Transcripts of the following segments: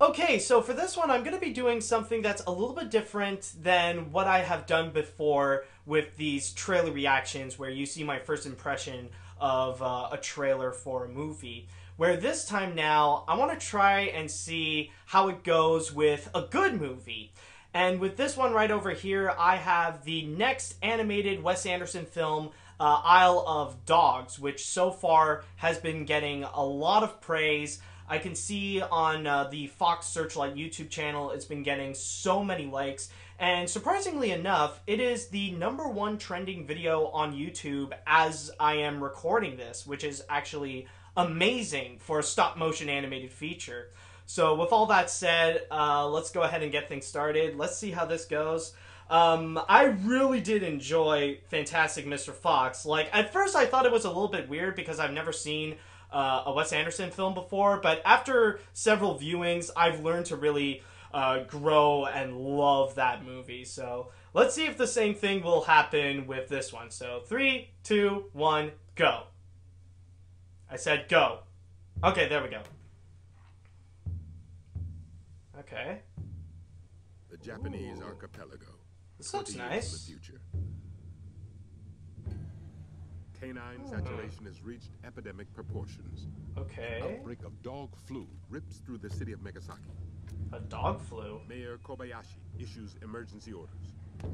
Okay, so for this one, I'm going to be doing something that's a little bit different than what I have done before with these trailer reactions where you see my first impression of a trailer for a movie. Where this time now, I want to try and see how it goes with a good movie. And with this one right over here, I have the next animated Wes Anderson film, Isle of Dogs, which so far has been getting a lot of praise. I can see on the Fox Searchlight YouTube channel, it's been getting so many likes. And surprisingly enough, it is the #1 trending video on YouTube as I am recording this, which is actually amazing for a stop-motion animated feature. So with all that said, let's go ahead and get things started. Let's see how this goes. I really did enjoy Fantastic Mr. Fox. Like, at first I thought it was a little bit weird because I've never seen a Wes Anderson film before, but after several viewings, I've learned to really grow and love that movie. So let's see if the same thing will happen with this one. So 3, 2, 1, go. I said go. Okay, there we go. Okay. The Japanese archipelago. This looks nice. The future. Canine saturation has reached epidemic proportions. Okay. Outbreak of dog flu rips through the city of Megasaki. A dog flu? Mayor Kobayashi issues emergency orders. Wait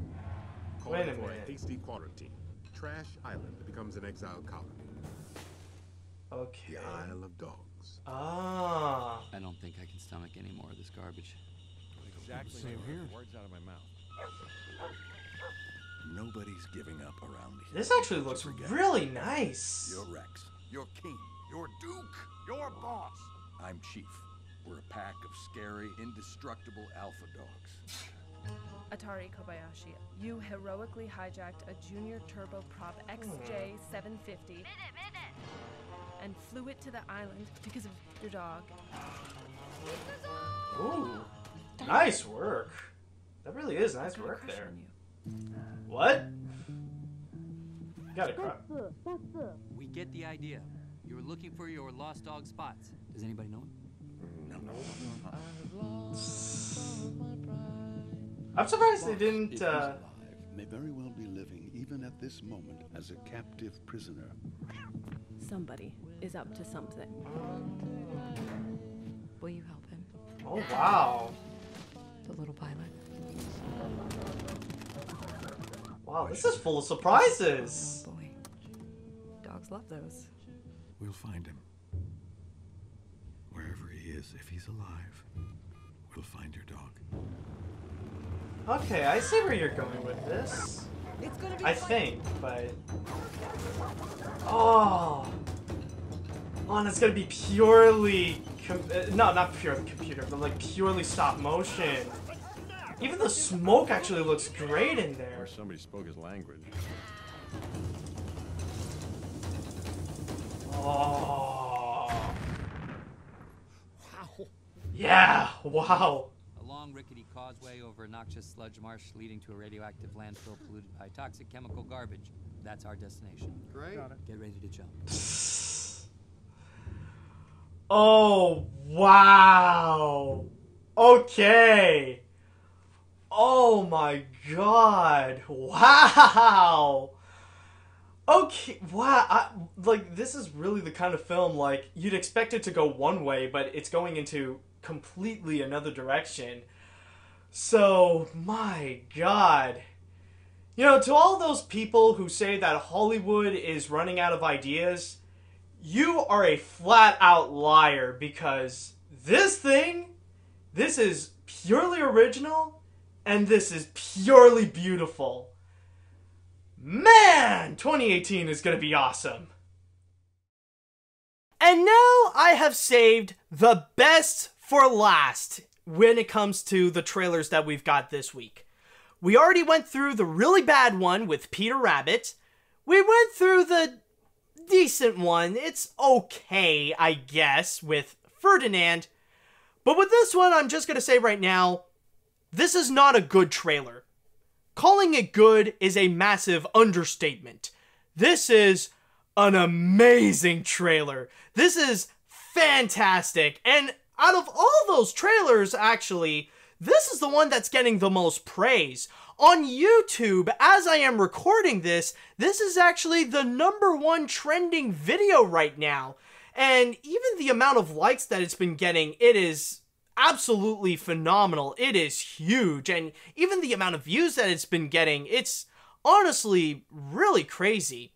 Calling a for minute. a hasty quarantine. Trash Island becomes an exile colony. Okay. The Isle of Dogs. Ah. I don't think I can stomach any more of this garbage. Exactly. Same here. Words out of my mouth. Nobody's giving up around here. This actually looks really nice. You're Rex. You're King. You're Duke. You're Boss. I'm Chief. We're a pack of scary, indestructible alpha dogs. Atari Kobayashi, you heroically hijacked a junior turboprop XJ750 and flew it to the island because of your dog. Ooh. Nice work. That really is nice work there. What? You got it, crap. We get the idea. You're looking for your lost dog spots. Does anybody know him? I'm surprised they didn't, If he's alive, may very well be living even at this moment as a captive prisoner. Somebody is up to something. Will you help him? Oh, wow. The little pilot. Wow, this is full of surprises. Oh boy. Dogs love those. We'll find him. Wherever he is, if he's alive, we'll find your dog. Okay, I see where you're going with this. I think, but... Oh! Oh, and it's gonna be purely... No, not purely computer, but like purely stop motion. Even the smoke actually looks great in there. Or somebody spoke his language. Oh. Wow. Yeah, wow. A long rickety causeway over a noxious sludge marsh leading to a radioactive landfill polluted by toxic chemical garbage. That's our destination. Great. Get ready to jump. Oh, wow. Okay. Oh my god. Wow. Okay, wow. Like, this is really the kind of film, like, you'd expect it to go one way, but it's going into completely another direction. So, my god. You know, to all those people who say that Hollywood is running out of ideas, you are a flat-out liar, because this is purely original, and this is purely beautiful. Man, 2018 is going to be awesome. And now I have saved the best for last when it comes to the trailers that we've got this week. We already went through the really bad one with Peter Rabbit. We went through the decent one. It's okay, I guess, with Ferdinand. But with this one, I'm just going to say right now, this is not a good trailer. Calling it good is a massive understatement. This is an amazing trailer. This is fantastic. And out of all those trailers, actually, this is the one that's getting the most praise. On YouTube, as I am recording this is actually the #1 trending video right now. And even the amount of likes that it's been getting, it is absolutely phenomenal. It is huge. And even the amount of views that it's been getting, it's honestly really crazy.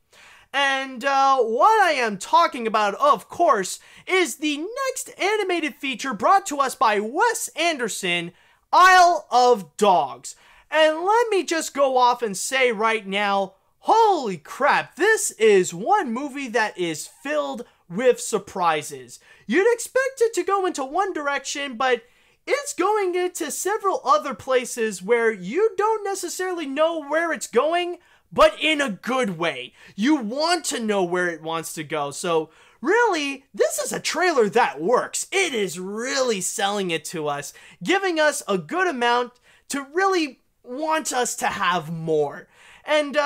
And what I am talking about, of course, is the next animated feature brought to us by Wes Anderson, Isle of Dogs. And let me just go off and say right now, holy crap, this is one movie that is filled with surprises. You'd expect it to go into one direction, but it's going into several other places where you don't necessarily know where it's going, but in a good way. You want to know where it wants to go. So really, this is a trailer that works. It is really selling it to us, giving us a good amount to really want us to have more. And,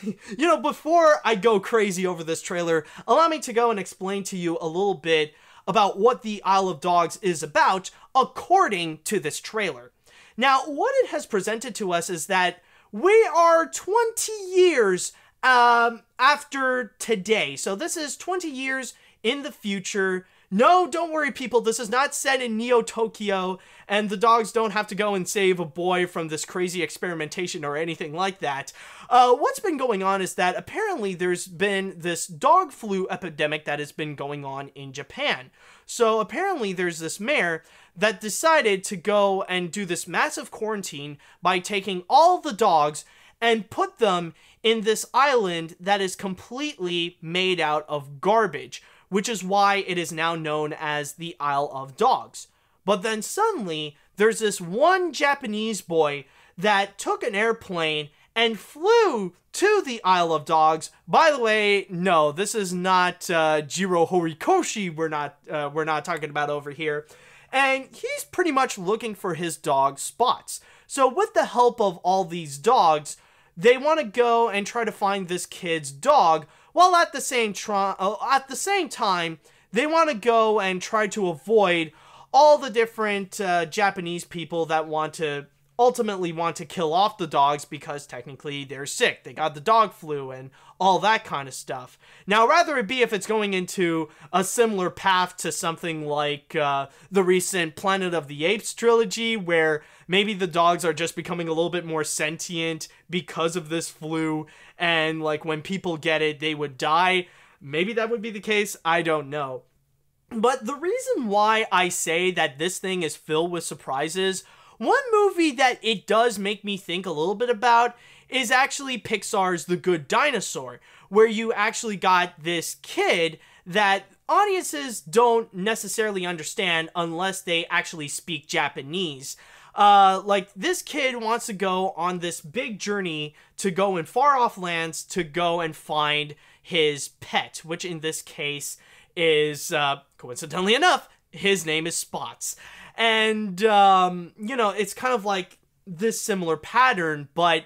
you know, before I go crazy over this trailer, allow me to go and explain to you a little bit about what the Isle of Dogs is about, according to this trailer. Now, what it has presented to us is that we are 20 years after today. So this is 20 years in the future. No, don't worry, people. This is not set in Neo-Tokyo, and the dogs don't have to go and save a boy from this crazy experimentation or anything like that. What's been going on is that apparently there's been this dog flu epidemic that has been going on in Japan. So apparently there's this mayor that decided to go and do this massive quarantine by taking all the dogs and put them in this island that is completely made out of garbage, which is why it is now known as the Isle of Dogs. But then suddenly, there's this one Japanese boy that took an airplane and flew to the Isle of Dogs. By the way, no, this is not Jiro Horikoshi we're not talking about over here. And he's pretty much looking for his dog Spots. So with the help of all these dogs, they want to go and try to find this kid's dog, while at the same time, they want to go and try to avoid all the different Japanese people that ultimately want to kill off the dogs because technically they're sick. They got the dog flu and all that kind of stuff. Now, rather it be if it's going into a similar path to something like the recent Planet of the Apes trilogy, where maybe the dogs are just becoming a little bit more sentient because of this flu, and like when people get it, they would die. Maybe that would be the case. I don't know. But the reason why I say that this thing is filled with surprises, one movie that it does make me think a little bit about is actually Pixar's The Good Dinosaur, where you actually got this kid that audiences don't necessarily understand unless they actually speak Japanese. Like, this kid wants to go on this big journey to go in far off lands to go and find his pet, which in this case is, coincidentally enough, his name is Spots. And, you know, it's kind of like this similar pattern, but,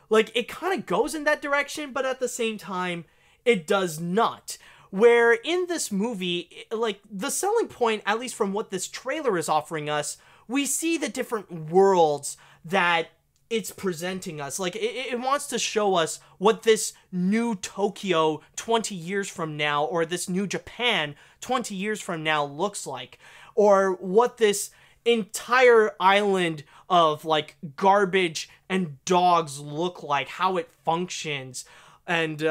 like, it kind of goes in that direction, but at the same time, it does not. Where in this movie, like, the selling point, at least from what this trailer is offering us, we see the different worlds that it's presenting us. Like, it wants to show us what this new Tokyo 20 years from now, or this new Japan 20 years from now looks like. Or what this entire island of, like, garbage and dogs look like, how it functions, and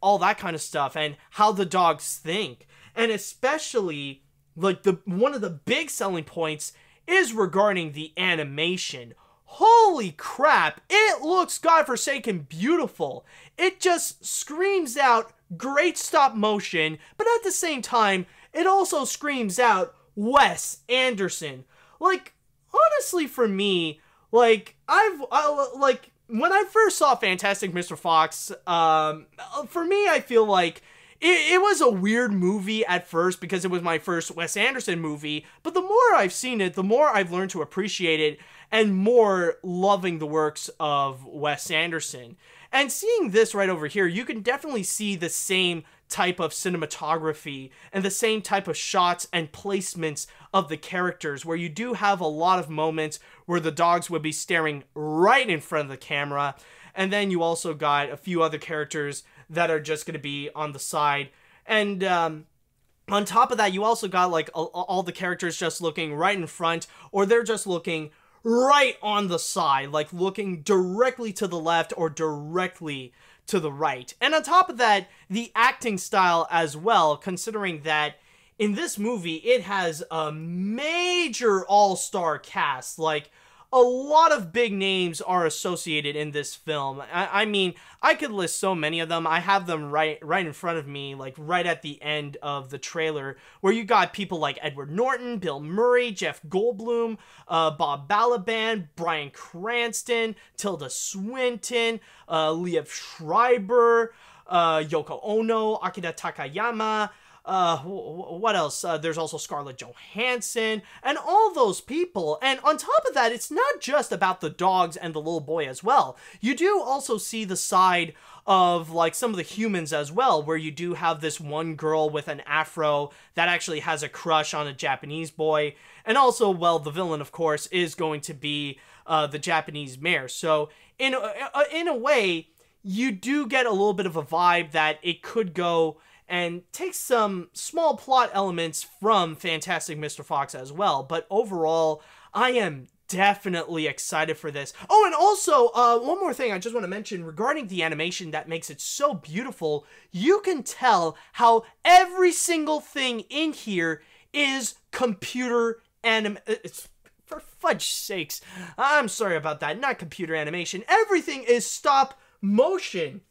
all that kind of stuff, and how the dogs think. And especially, like, one of the big selling points is regarding the animation. Holy crap, it looks godforsaken beautiful. It just screams out great stop motion, but at the same time, it also screams out Wes Anderson. Like, honestly, for me, like, like, when I first saw Fantastic Mr. Fox, for me, I feel like it was a weird movie at first because it was my first Wes Anderson movie, but the more I've seen it, the more I've learned to appreciate it and more loving the works of Wes Anderson. And seeing this right over here, you can definitely see the same type of cinematography and the same type of shots and placements of the characters, where you do have a lot of moments where the dogs would be staring right in front of the camera, and then you also got a few other characters that are just going to be on the side. And on top of that, you also got like all the characters just looking right in front, or they're just looking right on the side, like looking directly to the left or directly to the right. And on top of that, the acting style as well, considering that in this movie, it has a major all-star cast. Like, a lot of big names are associated in this film. I mean, I could list so many of them. I have them right in front of me, like right at the end of the trailer, where you got people like Edward Norton, Bill Murray, Jeff Goldblum, Bob Balaban, Bryan Cranston, Tilda Swinton, Liev Schreiber, Yoko Ono, Akira Takayama. What else? There's also Scarlett Johansson and all those people. And on top of that, it's not just about the dogs and the little boy as well. You do also see the side of like some of the humans as well, where you do have this one girl with an afro that actually has a crush on a Japanese boy. And also, well, the villain, of course, is going to be the Japanese mayor. So in a way, you do get a little bit of a vibe that it could go and take some small plot elements from Fantastic Mr. Fox as well. But overall, I am definitely excited for this. Oh, and also, one more thing I just want to mention regarding the animation that makes it so beautiful. You can tell how every single thing in here is computer it's for fudge sakes. I'm sorry about that. Not computer animation. Everything is stop motion.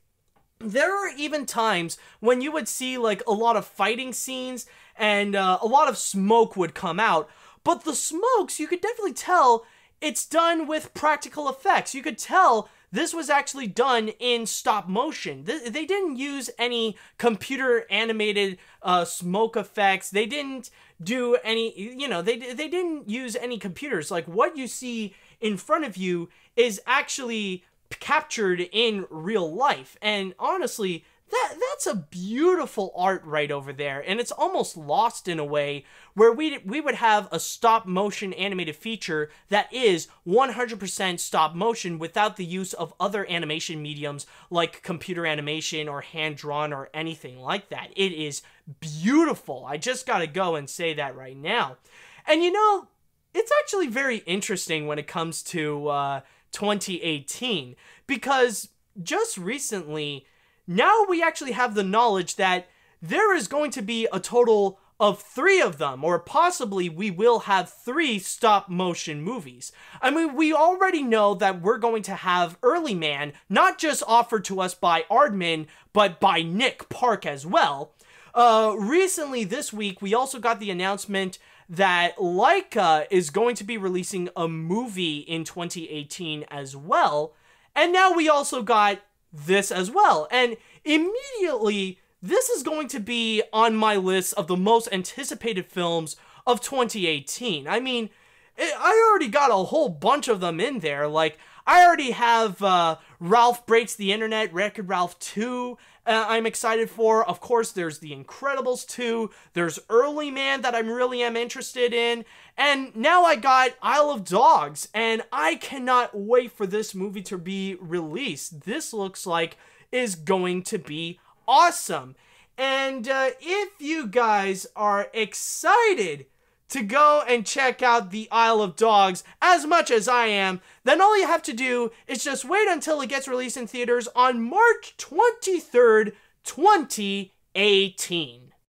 There are even times when you would see like a lot of fighting scenes and a lot of smoke would come out, but the smokes, you could definitely tell it's done with practical effects. You could tell this was actually done in stop motion. They didn't use any computer animated smoke effects. They didn't do any, you know, they didn't use any computers. Like, what you see in front of you is actually captured in real life. And honestly, that's a beautiful art right over there, and it's almost lost in a way where we would have a stop motion animated feature that is 100% stop motion without the use of other animation mediums like computer animation or hand drawn or anything like that. It is beautiful. I just gotta go and say that right now. And you know, it's actually very interesting when it comes to 2018, because just recently, now we actually have the knowledge that there is going to be a total of 3 of them, or possibly we will have 3 stop motion movies. I mean, we already know that we're going to have Early Man, not just offered to us by Aardman, but by Nick Park as well. Recently this week, we also got the announcement that Laika is going to be releasing a movie in 2018 as well. And now we also got this as well. And immediately, this is going to be on my list of the most anticipated films of 2018. I mean, I already got a whole bunch of them in there. Like, I already have Ralph Breaks the Internet, Wreck-It Ralph 2, I'm excited for. Of course, there's The Incredibles 2, there's Early Man that I really am interested in, and now I got Isle of Dogs, and I cannot wait for this movie to be released. This looks like is going to be awesome. And if you guys are excited to go and check out the Isle of Dogs as much as I am, then all you have to do is just wait until it gets released in theaters on March 23rd, 2018.